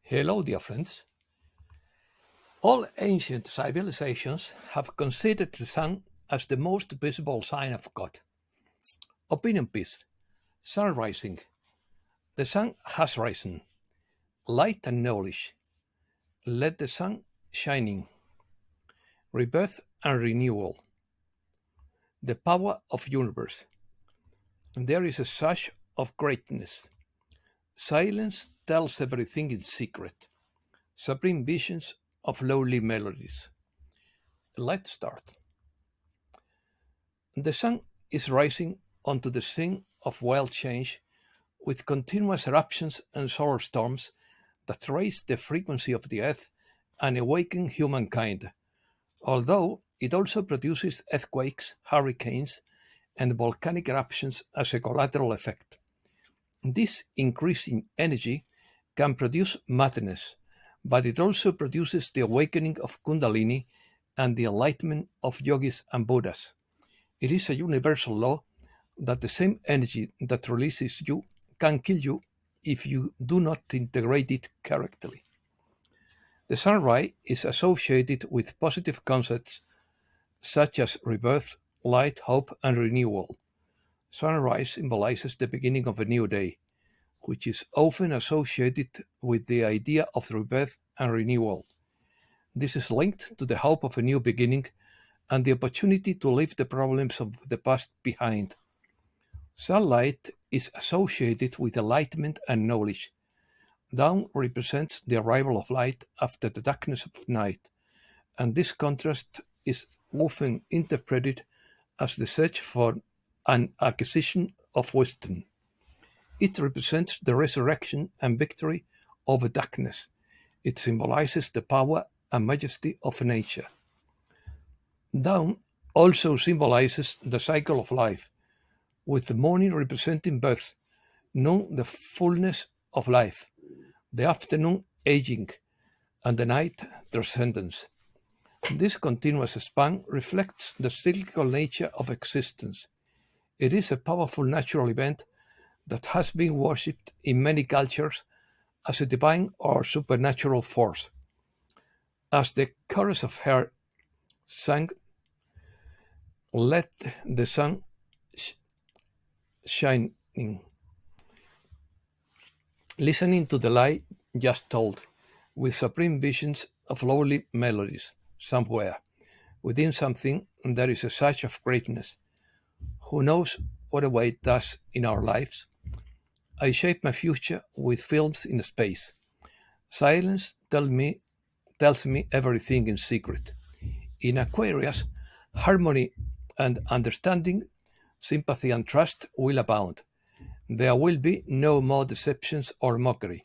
Hello, dear friends. All ancient civilizations have considered the sun as the most visible sign of God. Opinion piece. Sun rising. The sun has risen. Light and knowledge. Let the sun shining. Rebirth and renewal. The power of universe. There is a surge of greatness. Silence tells everything in secret. Supreme visions of lowly melodies. Let's start. The sun is rising onto the scene of wild change with continuous eruptions and solar storms that raise the frequency of the earth and awaken humankind, although it also produces earthquakes, hurricanes, and volcanic eruptions as a collateral effect. This increasing energy can produce madness, but it also produces the awakening of Kundalini and the enlightenment of yogis and Buddhas. It is a universal law that the same energy that releases you can kill you if you do not integrate it correctly. The sunrise is associated with positive concepts such as rebirth, light, hope, and renewal. Sunrise symbolizes the beginning of a new day, which is often associated with the idea of rebirth and renewal. This is linked to the hope of a new beginning and the opportunity to leave the problems of the past behind. Sunlight is associated with enlightenment and knowledge. Dawn represents the arrival of light after the darkness of night, and this contrast is often interpreted as the search for an acquisition of wisdom. It represents the resurrection and victory over darkness. It symbolizes the power and majesty of nature. Dawn also symbolizes the cycle of life, with the morning representing birth, noon the fullness of life, the afternoon aging, and the night transcendence. This continuous span reflects the cyclical nature of existence. It is a powerful natural event that has been worshipped in many cultures as a divine or supernatural force. As the chorus of her sang, let the sun shining, listening to the lie just told, with supreme visions of lowly melodies. Somewhere, within something, there is a surge of greatness. Who knows what awaits us in our lives? I shape my future with films in space. Silence tells me everything in secret. In Aquarius, harmony and understanding, sympathy and trust will abound. There will be no more deceptions or mockery.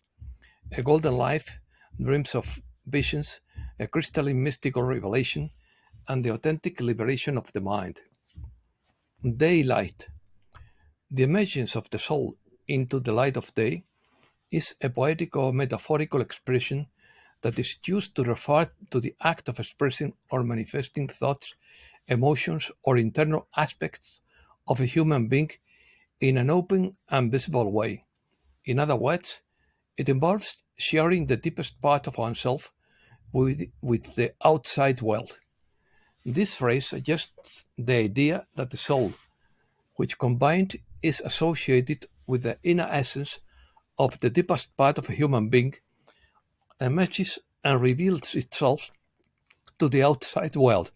A golden life, dreams of visions, a crystalline mystical revelation, and the authentic liberation of the mind. Daylight. The emergence of the soul into the light of day is a poetic or metaphorical expression that is used to refer to the act of expressing or manifesting thoughts, emotions, or internal aspects of a human being in an open and visible way. In other words, it involves sharing the deepest part of oneself with the outside world. This phrase suggests the idea that the soul, which combined is associated with the inner essence of the deepest part of a human being, emerges and reveals itself to the outside world,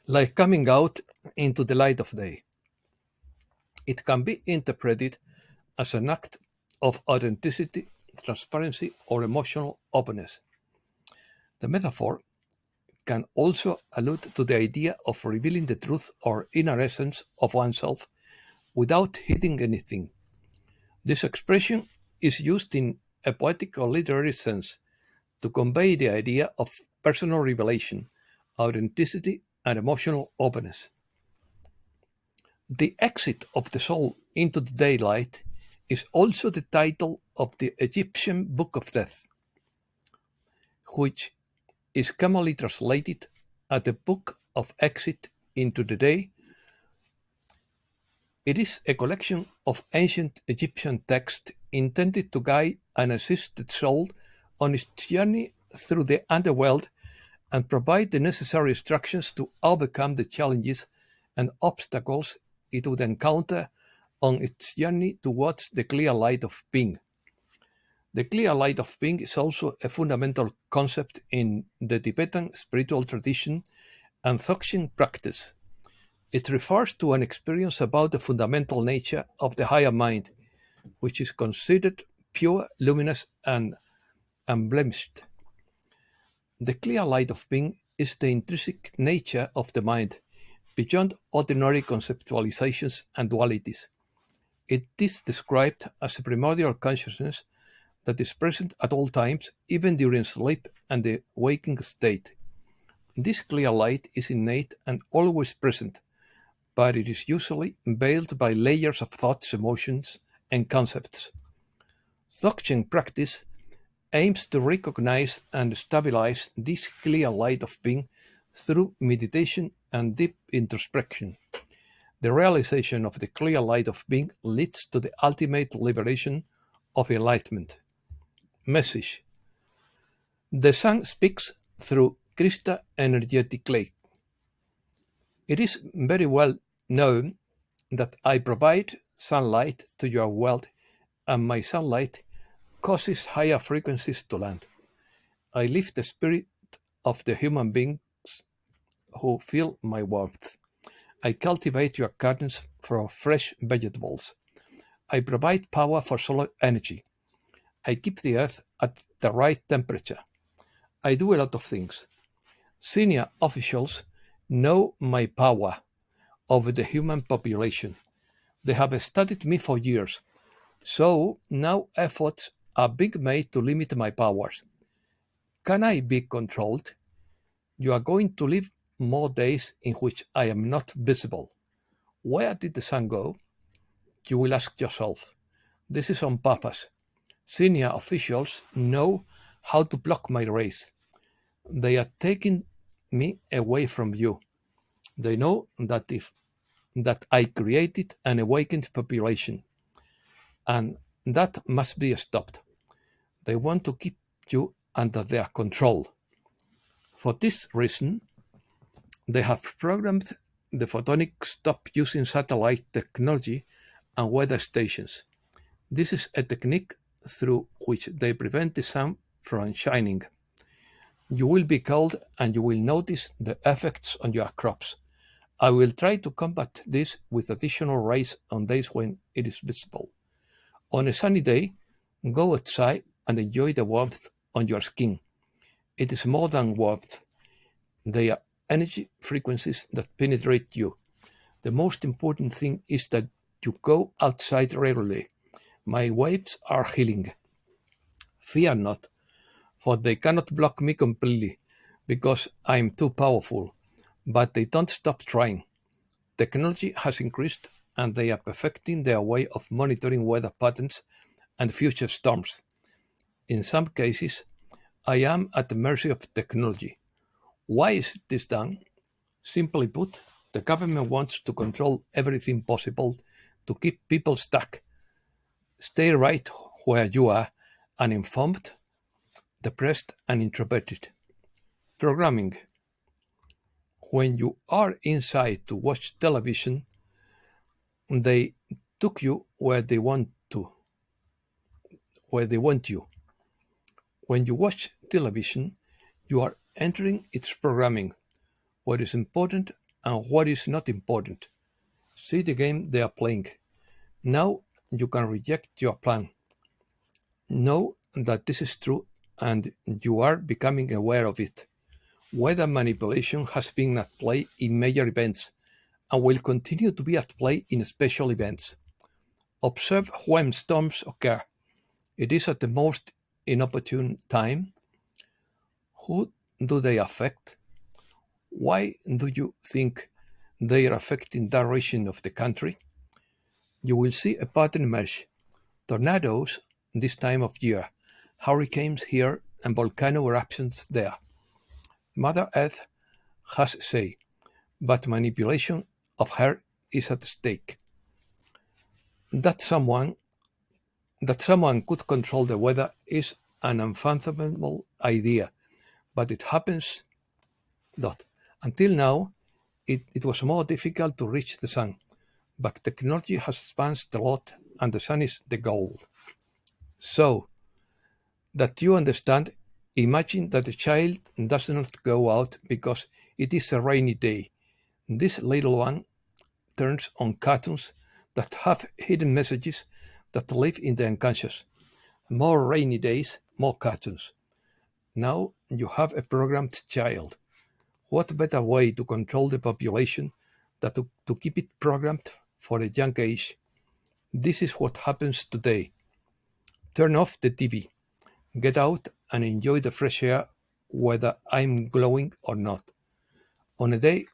like coming out into the light of day. It can be interpreted as an act of authenticity, transparency, or emotional openness. The metaphor can also allude to the idea of revealing the truth or inner essence of oneself without hiding anything. This expression is used in a poetic or literary sense to convey the idea of personal revelation, authenticity, and emotional openness. The exit of the soul into the daylight is also the title of the Egyptian Book of Death, which is commonly translated as the Book of Exit into the Day. It is a collection of ancient Egyptian texts intended to guide and assist the soul on its journey through the underworld and provide the necessary instructions to overcome the challenges and obstacles it would encounter on its journey towards the clear light of being. The clear light of being is also a fundamental concept in the Tibetan spiritual tradition and Dzogchen practice. It refers to an experience about the fundamental nature of the higher mind, which is considered pure, luminous, and unblemished. The clear light of being is the intrinsic nature of the mind, beyond ordinary conceptualizations and dualities. It is described as a primordial consciousness that is present at all times, even during sleep and the waking state. This clear light is innate and always present, but it is usually veiled by layers of thoughts, emotions, and concepts. Dzogchen practice aims to recognize and stabilize this clear light of being through meditation and deep introspection. The realization of the clear light of being leads to the ultimate liberation of enlightenment. Message: the sun speaks through crystal energetically. It is very well known that I provide sunlight to your world, and my sunlight causes higher frequencies to land. I lift the spirit of the human beings who feel my warmth. I cultivate your gardens for fresh vegetables. I provide power for solar energy. I keep the earth at the right temperature. I do a lot of things. Senior officials know my power over the human population. They have studied me for years, so now efforts are being made to limit my powers. Can I be controlled? You are going to live more days in which I am not visible. Where did the sun go? You will ask yourself. This is on purpose. Senior officials know how to block my rays. They are taking me away from you. They know that I created an awakened population, and that must be stopped. They want to keep you under their control. For this reason, they have programmed the photonic stop using satellite technology and weather stations. This is a technique through which they prevent the sun from shining. You will be cold and you will notice the effects on your crops. I will try to combat this with additional rays on days when it is visible. On a sunny day, go outside and enjoy the warmth on your skin. It is more than warmth. They are energy frequencies that penetrate you. The most important thing is that you go outside regularly. My waves are healing. Fear not, for they cannot block me completely, because I am too powerful. But they don't stop trying. Technology has increased, and they are perfecting their way of monitoring weather patterns and future storms. In some cases, I am at the mercy of technology. Why is this done? Simply put, the government wants to control everything possible to keep people stuck. Stay right where you are, uninformed, depressed, and introverted. Programming. When you are inside to watch television, they took you where they want you. When you watch television, you are entering its programming, what is important and what is not important. See the game they are playing. Now you can reject your plan. Know that this is true and you are becoming aware of it. Weather manipulation has been at play in major events and will continue to be at play in special events. Observe when storms occur. It is at the most inopportune time. Who do they affect? Why do you think they are affecting that region of the country? You will see a pattern emerge. Tornadoes this time of year, hurricanes here, and volcano eruptions there. Mother Earth has a say, but manipulation of her is at stake. That someone that someone could control the weather is an unfathomable idea, but it happens that until now it was more difficult to reach the sun. But technology has advanced a lot, and the sun is the goal. So, that you understand, imagine that a child does not go out because it is a rainy day. This little one turns on cartoons that have hidden messages that live in the unconscious. More rainy days, more cartoons. Now you have a programmed child. What better way to control the population than to keep it programmed for a young age? This is what happens today. Turn off the TV, get out and enjoy the fresh air whether I'm glowing or not. On a day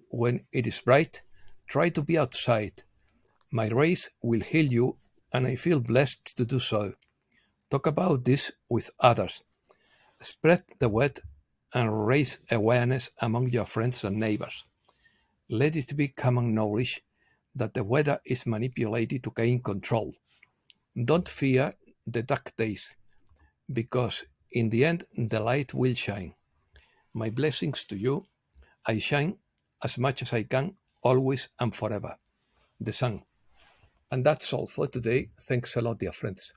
when it is bright, try to be outside. My rays will heal you, and I feel blessed to do so. Talk about this with others. Spread the word and raise awareness among your friends and neighbors. Let it be common knowledge that the weather is manipulated to gain control. Don't fear the dark days, because in the end the light will shine. My blessings to you. I shine as much as I can, always and forever. The sun. And that's all for today. Thanks a lot, dear friends.